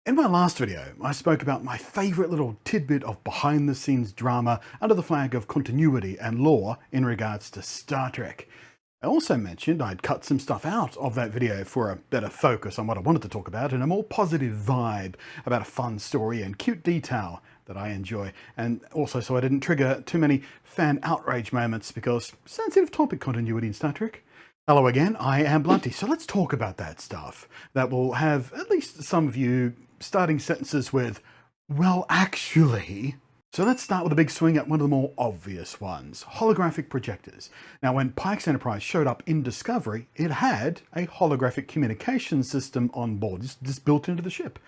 In my last video, I spoke about my favourite little tidbit of behind-the-scenes drama under the flag of continuity and lore in regards to Star Trek. I also mentioned I'd cut some stuff out of that video for a better focus on what I wanted to talk about and a more positive vibe about a fun story and cute detail that I enjoy, and also so I didn't trigger too many fan outrage moments because sensitive topic continuity in Star Trek. Hello again, I am Blunty, so let's talk about that stuff that will have at least some of you starting sentences with, well, actually. So let's start with a big swing at one of the more obvious ones, holographic projectors. Now, when Pike's Enterprise showed up in Discovery, it had a holographic communication system on board, just built into the ship.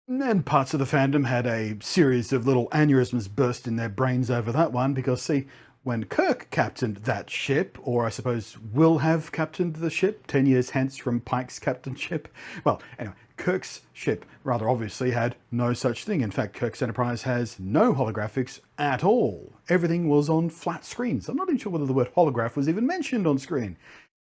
And parts of the fandom had a series of little aneurysms burst in their brains over that one, because see, when Kirk captained that ship, or I suppose will have captained the ship 10 years hence from Pike's captainship, well, anyway, Kirk's ship rather obviously had no such thing. In fact, Kirk's Enterprise has no holographics at all. Everything was on flat screens. I'm not even sure whether the word holograph was even mentioned on screen.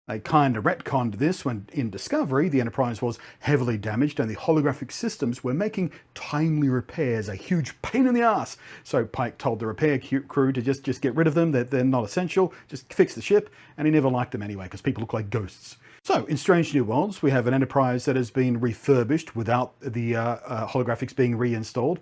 They kind of retconned this when in Discovery the Enterprise was heavily damaged and the holographic systems were making timely repairs a huge pain in the ass. So Pike told the repair crew to just get rid of them, they're not essential, just fix the ship, and he never liked them anyway because people look like ghosts. So in Strange New Worlds we have an Enterprise that has been refurbished without the holographics being reinstalled.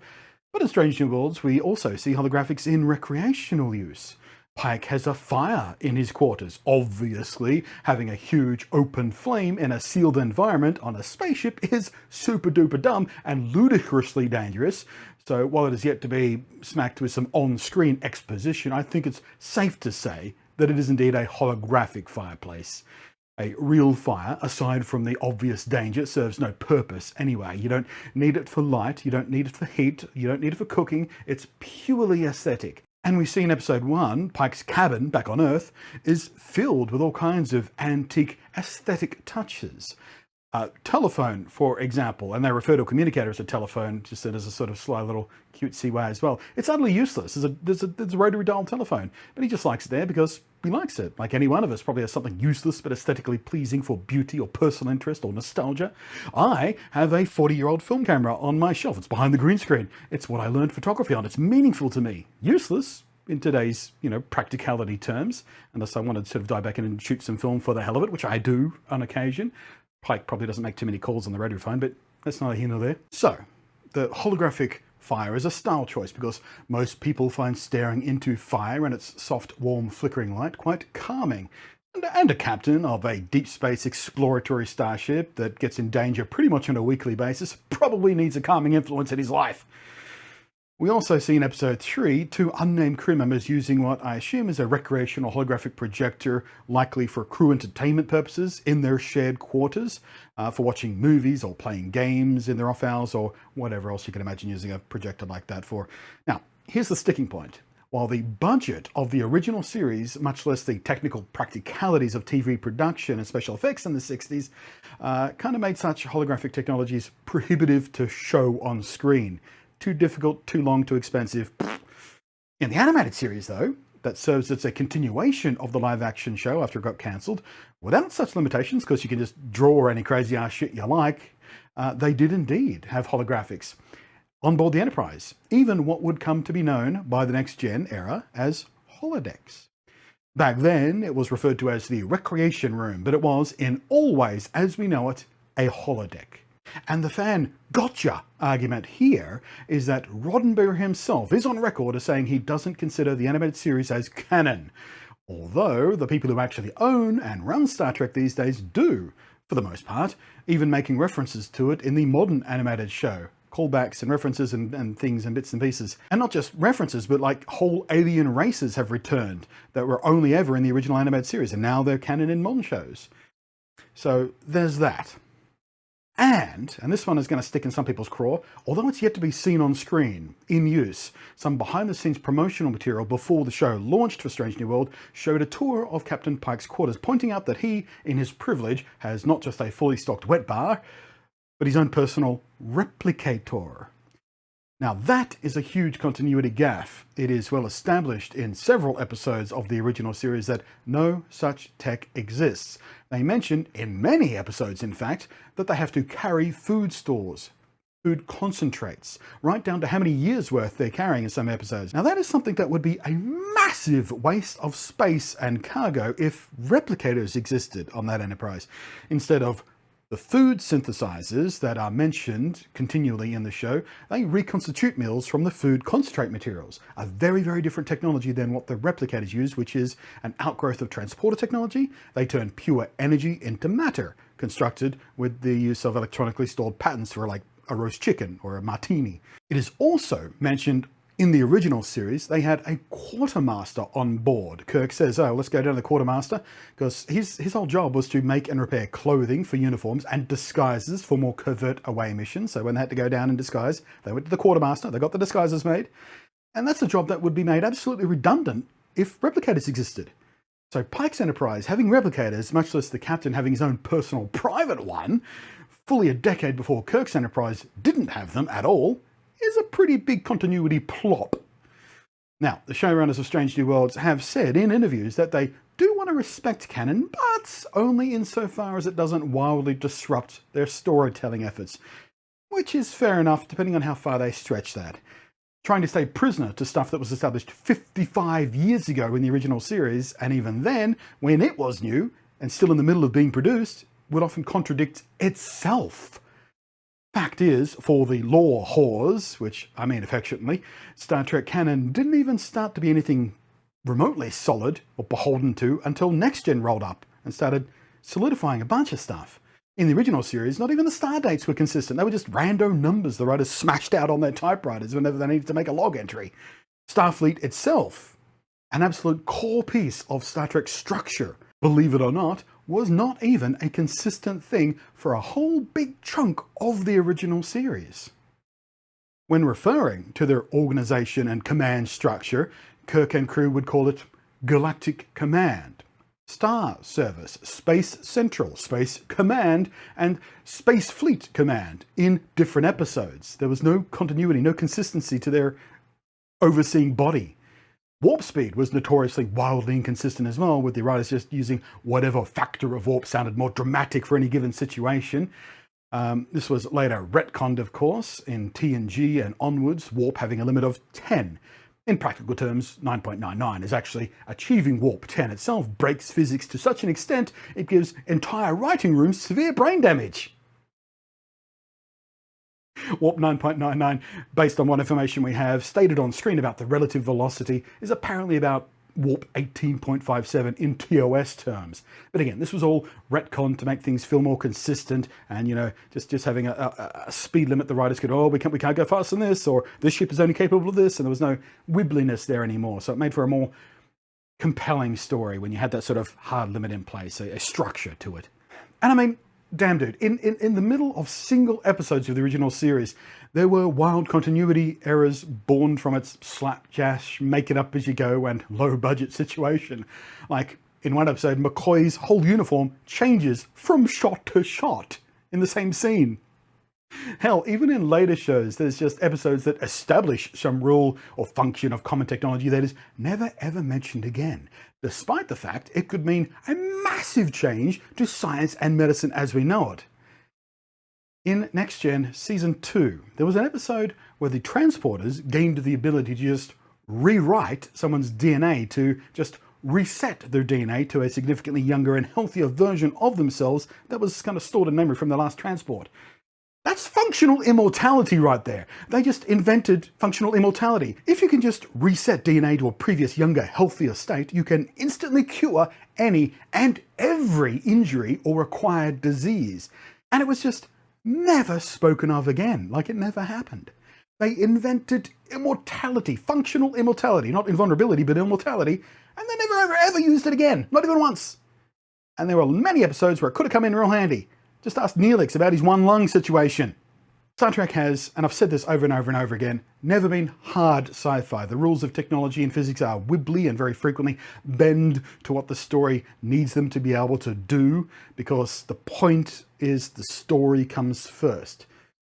But in Strange New Worlds we also see holographics in recreational use. Pike has a fire in his quarters. Obviously, having a huge open flame in a sealed environment on a spaceship is super duper dumb and ludicrously dangerous. So while it is yet to be smacked with some on-screen exposition, I think it's safe to say that it is indeed a holographic fireplace. A real fire, aside from the obvious danger, serves no purpose anyway. You don't need it for light, you don't need it for heat, you don't need it for cooking. It's purely aesthetic. And we see in episode 1, Pike's cabin back on Earth is filled with all kinds of antique aesthetic touches. Telephone, for example, and they refer to a communicator as a telephone, just as a sort of sly little cutesy way as well. It's utterly useless. There's a rotary dial telephone, but he just likes it there because he likes it. Like any one of us probably has something useless but aesthetically pleasing for beauty or personal interest or nostalgia. I have a 40-year-old film camera on my shelf. It's behind the green screen. It's what I learned photography on. It's meaningful to me. Useless in today's, practicality terms, unless I wanted to sort of dive back in and shoot some film for the hell of it, which I do on occasion. Pike probably doesn't make too many calls on the rotary phone, but that's neither here nor there. So, the holographic fire is a style choice because most people find staring into fire and its soft, warm, flickering light quite calming. And a captain of a deep space exploratory starship that gets in danger pretty much on a weekly basis probably needs a calming influence in his life. We also see in episode 3 two unnamed crew members using what I assume is a recreational holographic projector, likely for crew entertainment purposes, in their shared quarters, for watching movies or playing games in their off hours or whatever else you can imagine using a projector like that for. Now, here's the sticking point. While the budget of the original series, much less the technical practicalities of TV production and special effects in the 60s, kind of made such holographic technologies prohibitive to show on screen. Too difficult, too long, too expensive. In the animated series, though, that serves as a continuation of the live-action show after it got cancelled, without such limitations, because you can just draw any crazy-ass shit you like, they did indeed have holographics on board the Enterprise, even what would come to be known by the next-gen era as holodecks. Back then, it was referred to as the recreation room, but it was, in all ways as we know it, a holodeck. And the fan gotcha argument here is that Roddenberry himself is on record as saying he doesn't consider the animated series as canon, although the people who actually own and run Star Trek these days do, for the most part, even making references to it in the modern animated show. Callbacks and references and things and bits and pieces. And not just references, but like whole alien races have returned that were only ever in the original animated series, and now they're canon in modern shows. So there's that. And this one is going to stick in some people's craw, although it's yet to be seen on screen, in use, some behind-the-scenes promotional material before the show launched for Strange New World showed a tour of Captain Pike's quarters, pointing out that he, in his privilege, has not just a fully stocked wet bar, but his own personal replicator. Now that is a huge continuity gaffe. It is well established in several episodes of the original series that no such tech exists. They mention, in many episodes in fact, that they have to carry food stores. food concentrates, right down to how many years worth they're carrying in some episodes. Now that is something that would be a massive waste of space and cargo if replicators existed on that Enterprise, instead of the food synthesizers that are mentioned continually in the show. They reconstitute meals from the food concentrate materials, a very, very different technology than what the replicators use, which is an outgrowth of transporter technology. They turn pure energy into matter, constructed with the use of electronically stored patterns for like a roast chicken or a martini. It is also mentioned in the original series, they had a quartermaster on board. Kirk says, oh, let's go down to the quartermaster, because his whole job was to make and repair clothing for uniforms and disguises for more covert away missions. So when they had to go down in disguise, they went to the quartermaster, they got the disguises made. And that's a job that would be made absolutely redundant if replicators existed. So Pike's Enterprise having replicators, much less the captain having his own personal private one, fully a decade before Kirk's Enterprise didn't have them at all, is a pretty big continuity plop. Now, the showrunners of Strange New Worlds have said in interviews that they do want to respect canon, but only insofar as it doesn't wildly disrupt their storytelling efforts, which is fair enough depending on how far they stretch that. Trying to stay prisoner to stuff that was established 55 years ago in the original series, and even then, when it was new and still in the middle of being produced, would often contradict itself. Fact is, for the lore whores, which I mean affectionately, Star Trek canon didn't even start to be anything remotely solid or beholden to until Next Gen rolled up and started solidifying a bunch of stuff. In the original series, not even the star dates were consistent. They were just random numbers the writers smashed out on their typewriters whenever they needed to make a log entry. Starfleet itself, an absolute core piece of Star Trek structure, believe it or not, was not even a consistent thing for a whole big chunk of the original series. When referring to their organization and command structure, Kirk and crew would call it Galactic Command, Star Service, Space Central, Space Command, and Space Fleet Command in different episodes. There was no continuity, no consistency to their overseeing body. Warp speed was notoriously wildly inconsistent as well, with the writers just using whatever factor of warp sounded more dramatic for any given situation. This was later retconned, of course, in TNG and onwards, warp having a limit of 10. In practical terms, 9.99 is actually achieving warp 10 itself breaks physics to such an extent it gives entire writing rooms severe brain damage. Warp 9.99, based on what information we have stated on screen about the relative velocity, is apparently about warp 18.57 in TOS terms. But again, this was all retcon to make things feel more consistent, and just having a speed limit the writers could, we can't go faster than this, or this ship is only capable of this, and there was no wibbliness there anymore. So it made for a more compelling story when you had that sort of hard limit in place, a structure to it. And I mean, damn dude, in the middle of single episodes of the original series, there were wild continuity errors born from its slapdash, make it up as you go and low budget situation. Like in one episode, McCoy's whole uniform changes from shot to shot in the same scene. Hell, even in later shows, there's just episodes that establish some rule or function of common technology that is never ever mentioned again, despite the fact it could mean a massive change to science and medicine as we know it. In Next Gen Season 2, there was an episode where the transporters gained the ability to just rewrite someone's DNA, to just reset their DNA to a significantly younger and healthier version of themselves that was kind of stored in memory from the last transport. That's functional immortality right there. They just invented functional immortality. If you can just reset DNA to a previous younger, healthier state, you can instantly cure any and every injury or acquired disease. And it was just never spoken of again, like it never happened. They invented immortality, functional immortality, not invulnerability, but immortality, and they never ever used it again, not even once. And there were many episodes where it could have come in real handy. Just ask Neelix about his one lung situation. Star Trek has, and I've said this over and over and over again, never been hard sci-fi. The rules of technology and physics are wibbly and very frequently bend to what the story needs them to be able to do, because the point is the story comes first.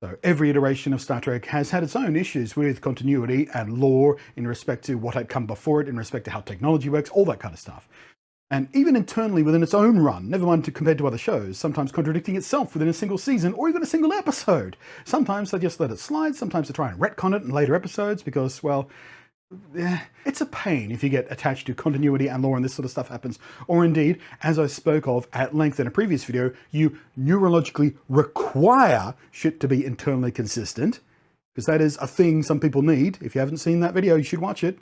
So every iteration of Star Trek has had its own issues with continuity and lore in respect to what had come before it, in respect to how technology works, all that kind of stuff. And even internally within its own run, never mind compared to other shows, sometimes contradicting itself within a single season or even a single episode. Sometimes they just let it slide, sometimes they try and retcon it in later episodes because, well, it's a pain if you get attached to continuity and lore and this sort of stuff happens. Or indeed, as I spoke of at length in a previous video, you neurologically require shit to be internally consistent, because that is a thing some people need. If you haven't seen that video, you should watch it.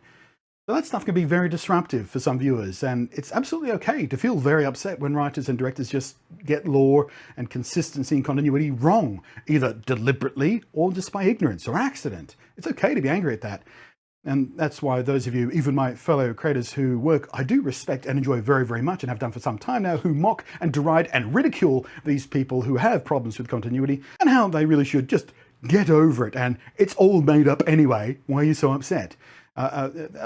So that stuff can be very disruptive for some viewers, and it's absolutely okay to feel very upset when writers and directors just get lore and consistency and continuity wrong, either deliberately or just by ignorance or accident. It's okay to be angry at that. And that's why those of you, even my fellow creators who work I do respect and enjoy very, very much and have done for some time now, who mock and deride and ridicule these people who have problems with continuity and how they really should just get over it and it's all made up anyway, why are you so upset?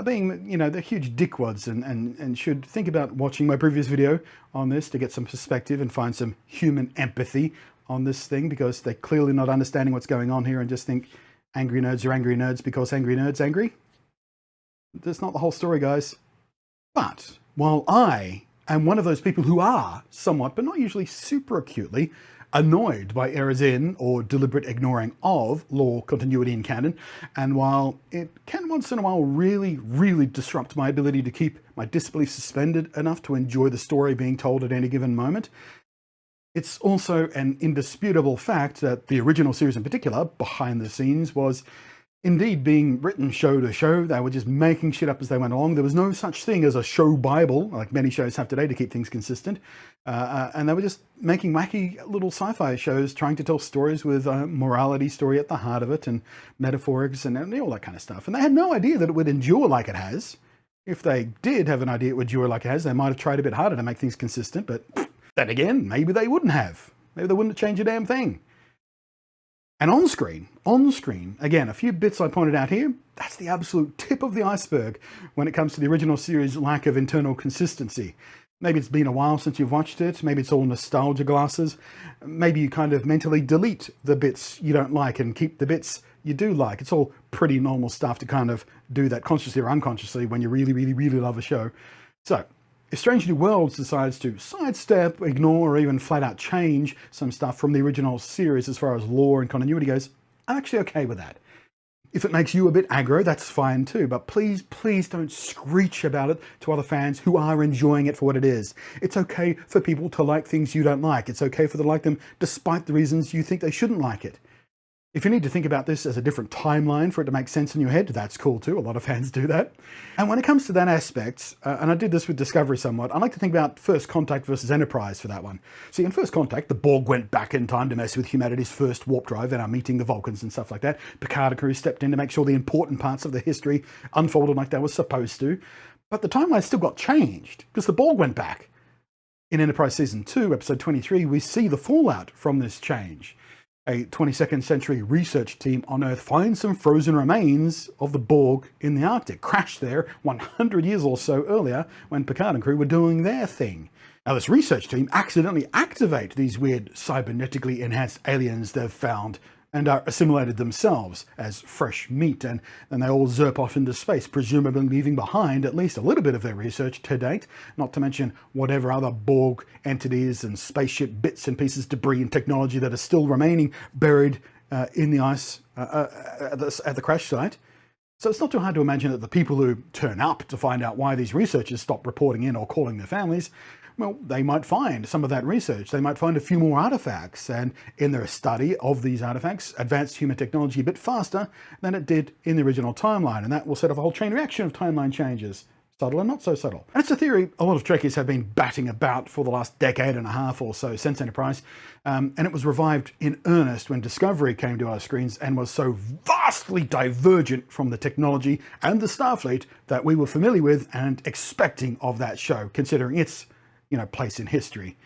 Being, they're huge dickwads and should think about watching my previous video on this to get some perspective and find some human empathy on this thing, because they're clearly not understanding what's going on here and just think angry nerds are angry nerds because angry nerds angry. That's not the whole story, guys. But while I am one of those people who are somewhat, but not usually super acutely, annoyed by errors in or deliberate ignoring of lore, continuity, and canon, and while it can once in a while really, really disrupt my ability to keep my disbelief suspended enough to enjoy the story being told at any given moment, it's also an indisputable fact that the original series in particular, behind the scenes, was indeed being written show to show. They were just making shit up as they went along. There was no such thing as a show Bible, like many shows have today to keep things consistent. And they were just making wacky little sci-fi shows, trying to tell stories with a morality story at the heart of it, and metaphors and all that kind of stuff. And they had no idea that it would endure like it has. If they did have an idea it would endure like it has, they might have tried a bit harder to make things consistent, but then again, maybe they wouldn't have. Maybe they wouldn't have changed a damn thing. And on screen, again, a few bits I pointed out here, that's the absolute tip of the iceberg when it comes to the original series' lack of internal consistency. Maybe it's been a while since you've watched it, maybe it's all nostalgia glasses, maybe you kind of mentally delete the bits you don't like and keep the bits you do like. It's all pretty normal stuff to kind of do that consciously or unconsciously when you really, really, really love a show. So, if Strange New Worlds decides to sidestep, ignore, or even flat out change some stuff from the original series as far as lore and continuity goes, I'm actually okay with that. If it makes you a bit aggro, that's fine too, but please, please don't screech about it to other fans who are enjoying it for what it is. It's okay for people to like things you don't like. It's okay for them to like them despite the reasons you think they shouldn't like it. If you need to think about this as a different timeline for it to make sense in your head, that's cool too. A lot of fans do that. And when it comes to that aspect, and I did this with Discovery somewhat, I like to think about First Contact versus Enterprise for that one. See, in First Contact, the Borg went back in time to mess with humanity's first warp drive and are meeting the Vulcans and stuff like that. Picard and crew stepped in to make sure the important parts of the history unfolded like they were supposed to. But the timeline still got changed because the Borg went back. In Enterprise Season 2, Episode 23, we see the fallout from this change. A 22nd century research team on Earth finds some frozen remains of the Borg in the Arctic, crashed there 100 years or so earlier when Picard and crew were doing their thing. Now this research team accidentally activate these weird cybernetically enhanced aliens they've found and are assimilated themselves as fresh meat, and then they all zerp off into space, presumably leaving behind at least a little bit of their research to date, not to mention whatever other Borg entities and spaceship bits and pieces, debris and technology that are still remaining buried in the ice at the crash site. So it's not too hard to imagine that the people who turn up to find out why these researchers stopped reporting in or calling their families, well, they might find some of that research. They might find a few more artifacts, and in their study of these artifacts, advanced human technology a bit faster than it did in the original timeline, and that will set off a whole chain reaction of timeline changes. Subtle and not so subtle. And it's a theory a lot of Trekkies have been batting about for the last decade and a half or so since Enterprise, and it was revived in earnest when Discovery came to our screens and was so vastly divergent from the technology and the Starfleet that we were familiar with and expecting of that show, considering its place in history.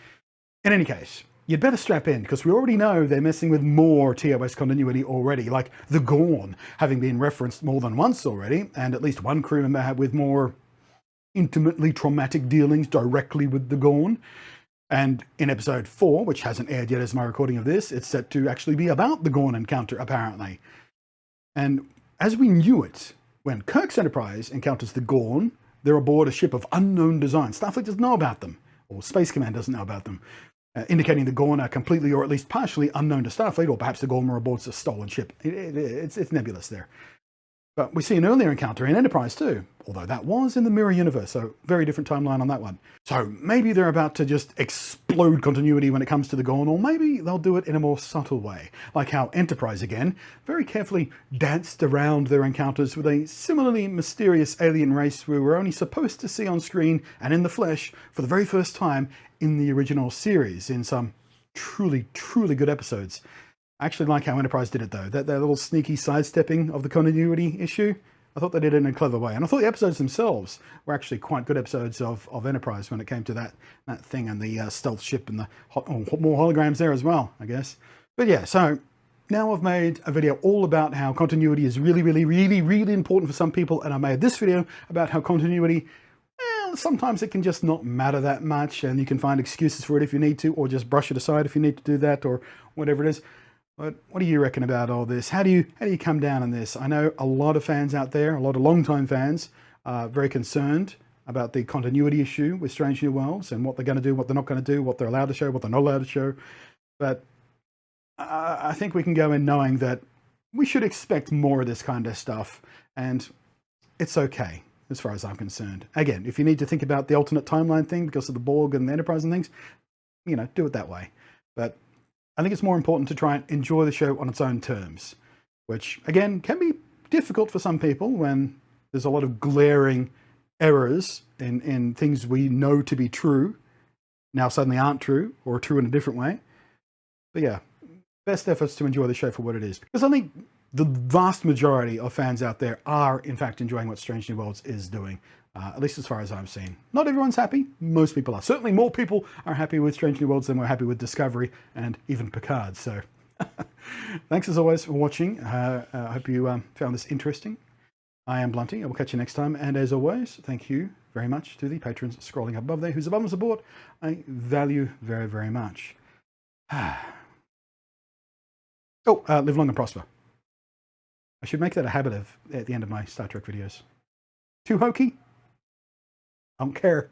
In any case, you'd better strap in, because we already know they're messing with more TOS continuity already, like the Gorn having been referenced more than once already, and at least one crew member with more intimately traumatic dealings directly with the Gorn. And in episode 4, which hasn't aired yet as my recording of this, it's set to actually be about the Gorn encounter, apparently. And as we knew it, when Kirk's Enterprise encounters the Gorn, they're aboard a ship of unknown design. Starfleet doesn't know about them, or Space Command doesn't know about them, indicating the Gorn are completely or at least partially unknown to Starfleet, or perhaps the Gorn are aboard a stolen ship. It's nebulous there. But we see an earlier encounter in Enterprise too, although that was in the mirror universe, so very different timeline on that one. So maybe they're about to just explode continuity when it comes to the Gorn, or maybe they'll do it in a more subtle way, like how Enterprise again very carefully danced around their encounters with a similarly mysterious alien race we were only supposed to see on screen and in the flesh for the very first time in the original series in some truly, truly good episodes. I actually like how Enterprise did it though, that little sneaky sidestepping of the continuity issue. I thought they did it in a clever way. And I thought the episodes themselves were actually quite good episodes of Enterprise when it came to that thing and the stealth ship and the more holograms there as well, I guess. But yeah, so now I've made a video all about how continuity is really, really, really, really important for some people. And I made this video about how continuity, well, sometimes it can just not matter that much and you can find excuses for it if you need to, or just brush it aside if you need to do that or whatever it is. But what do you reckon about all this? How do you come down on this? I know a lot of fans out there, a lot of long-time fans, are very concerned about the continuity issue with Strange New Worlds and what they're going to do, what they're not going to do, what they're allowed to show, what they're not allowed to show. But I think we can go in knowing that we should expect more of this kind of stuff, and it's okay as far as I'm concerned. Again, if you need to think about the alternate timeline thing because of the Borg and the Enterprise and things, you know, do it that way. But I think it's more important to try and enjoy the show on its own terms, which again can be difficult for some people when there's a lot of glaring errors in things we know to be true now suddenly aren't true, or true in a different way. But yeah, best efforts to enjoy the show for what it is, because I think the vast majority of fans out there are in fact enjoying what Strange New Worlds is doing. At least as far as I've seen. Not everyone's happy. Most people are. Certainly more people are happy with Strange New Worlds than we're happy with Discovery and even Picard. So thanks as always for watching. I hope you found this interesting. I am Blunty. I will catch you next time. And as always, thank you very much to the patrons scrolling above there whose abundant support I value very, very much. Live long and prosper. I should make that a habit at the end of my Star Trek videos. Too hokey? I don't care.